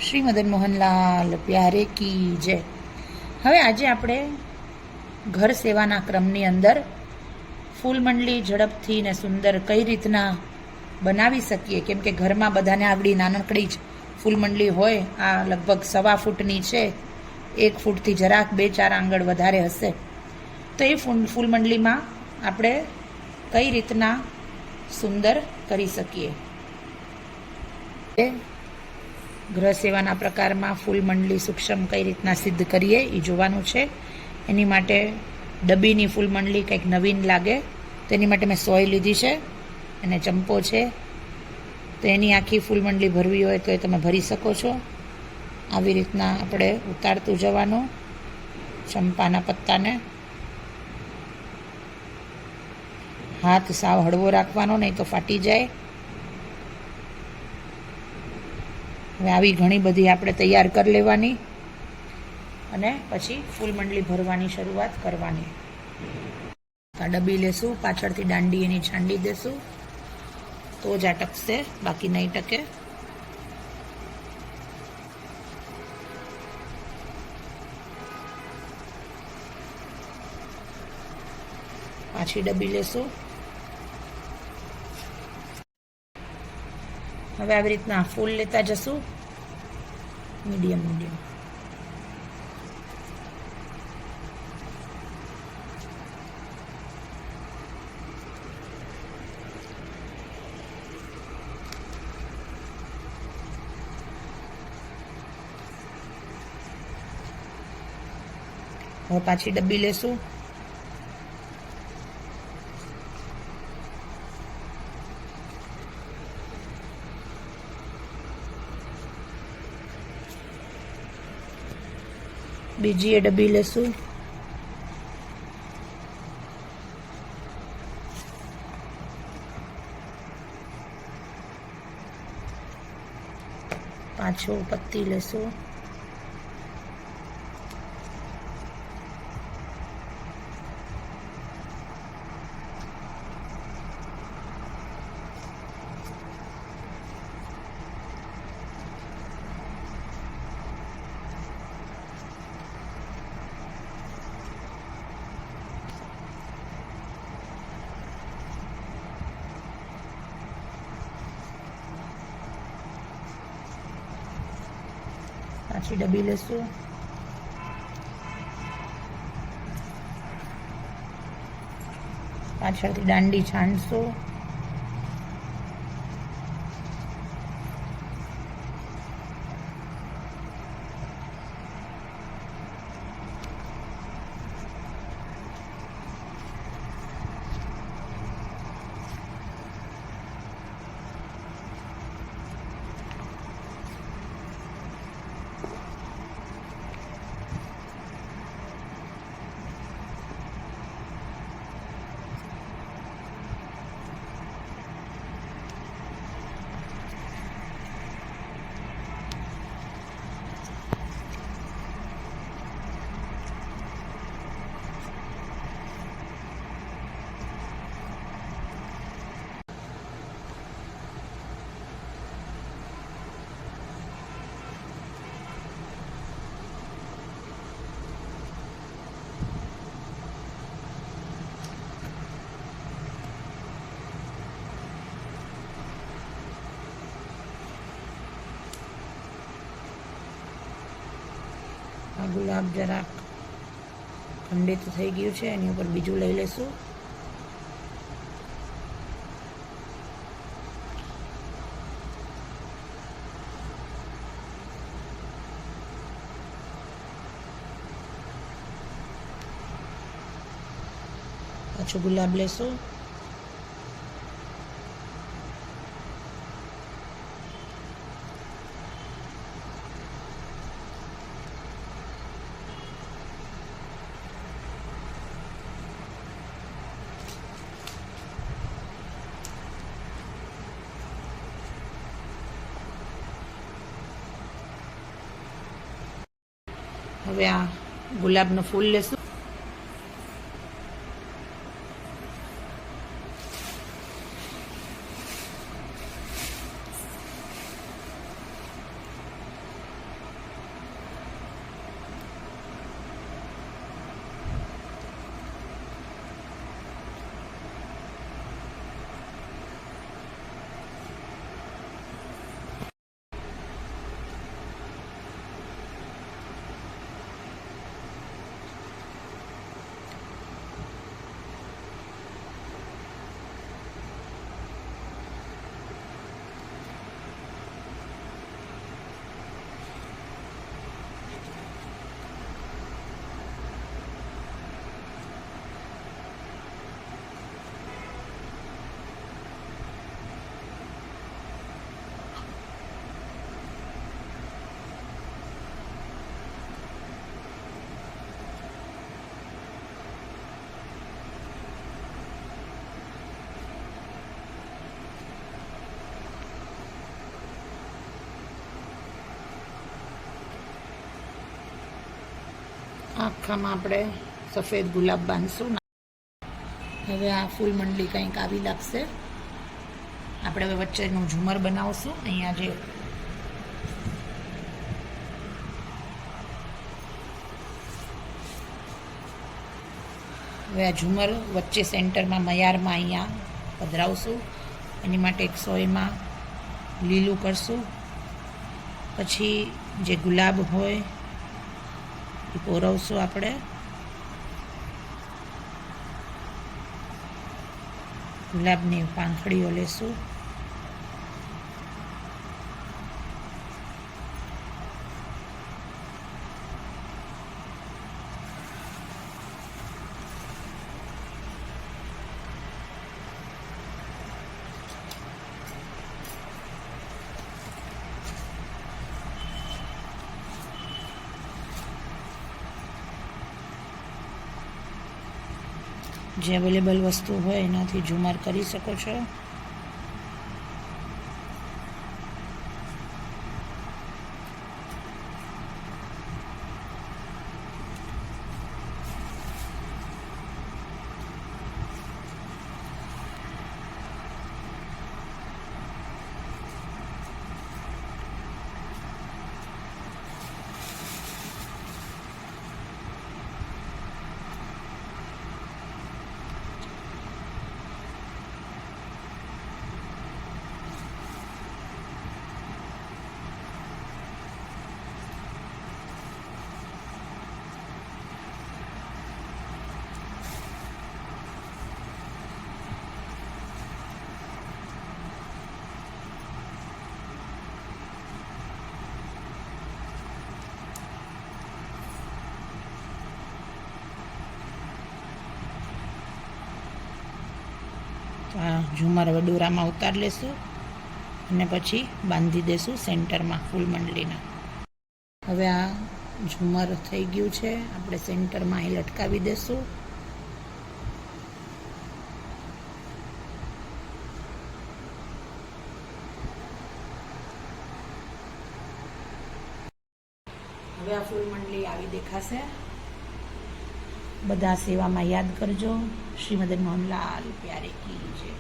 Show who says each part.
Speaker 1: શ્રી મદન મોહનલાલ પ્યારે કી જય। હવે આજે આપણે ઘર સેવાના ક્રમની અંદર ફૂલ મંડલી ઝડપથી ને સુંદર કઈ રીતના બનાવી શકીએ, કેમ કે ઘરમાં બધાને આગળ નાનકડી જ ફૂલ મંડલી હોય। આ લગભગ 1.25 ફૂટની છે, 1 ફૂટથી જરાક 2-4 આંગળ વધારે હશે। તો એ ફૂલ મંડલીમાં આપણે કઈ રીતના સુંદર કરી શકીએ। ગૃહ સેવાના પ્રકારમાં ફૂલ મંડલી સૂક્ષ્મ કઈ રીતના સિદ્ધ કરીએ એ જોવાનું છે। એની માટે ડબ્બીની ફૂલ મંડલી કંઈક નવીન લાગે, તેની માટે મેં સોય લીધી છે અને ચંપો છે। તો એની આખી ફૂલ મંડલી ભરવી હોય તો એ તમે ભરી શકો છો। આવી રીતના આપણે ઉતારતું જવાનું ચંપાના પત્તાને। હાથ સાવ હળવો રાખવાનો, નહીં તો ફાટી જાય। હવે આવી ઘણી બધી આપણે તૈયાર કરી લેવાની અને પછી ફૂલ મંડલી ભરવાની શરૂઆત કરવાની। આ ડબ્બી લેશું, પાછળથી દાંડી એની છાંડી દેશું તો જ આ ટકશે, બાકી નહીં ટકે। પાછી ડબ્બી લેશું। હવે આવી રીતના ફૂલ લેતા જશું, મીડિયમ મીડિયમ। હવે પાછી ડબ્બી લેશું, બીજી એ ડબ્બી લેશું, પાછો પત્તી લેશું, પાછી ડબ્બી લેશું, પાછળથી દાંડી છાંટશું, આ ગુલાબ જરાક ખંડિત થઈ ગયું છે, એની ઉપર બીજું લઈ લેશું। પાછું ગુલાબ લેશું, હવે આ ગુલાબનું ફૂલ લેશું, આખામાં આપણે સફેદ ગુલાબ બાંધશું. હવે આ ફૂલ મંડળી કંઈક આવી લાગશે. આપણે હવે વચ્ચેનું ઝુમર બનાવશું. અહીંયા જે હવે આ ઝુમર વચ્ચે સેન્ટરમાં મયારમાં અહીંયા પધરાવશું. એની માટે 100 લીલું કરશું. પછી જે ગુલાબ હોય એ પોરવશું. આપણે ગુલાબની પાંખડીઓ લેશું. જે અવેલેબલ વસ્તુ હોય એનાથી ઝુમર કરી શકો છો. આ ઝુમર હવે દોરામાં ઉતાર લેશું અને પછી બાંધી દેશું સેન્ટરમાં ફૂલ મંડળીના. હવે આ ઝુમર થઈ ગયું છે. આપણે સેન્ટરમાં અહીં લટકાવી દેશું. હવે આ ફૂલ મંડળી આવી દેખાશે. બધા સેવામાં યાદ કરજો. શ્રીમદ મોહનલાલ પ્યારે કી જય.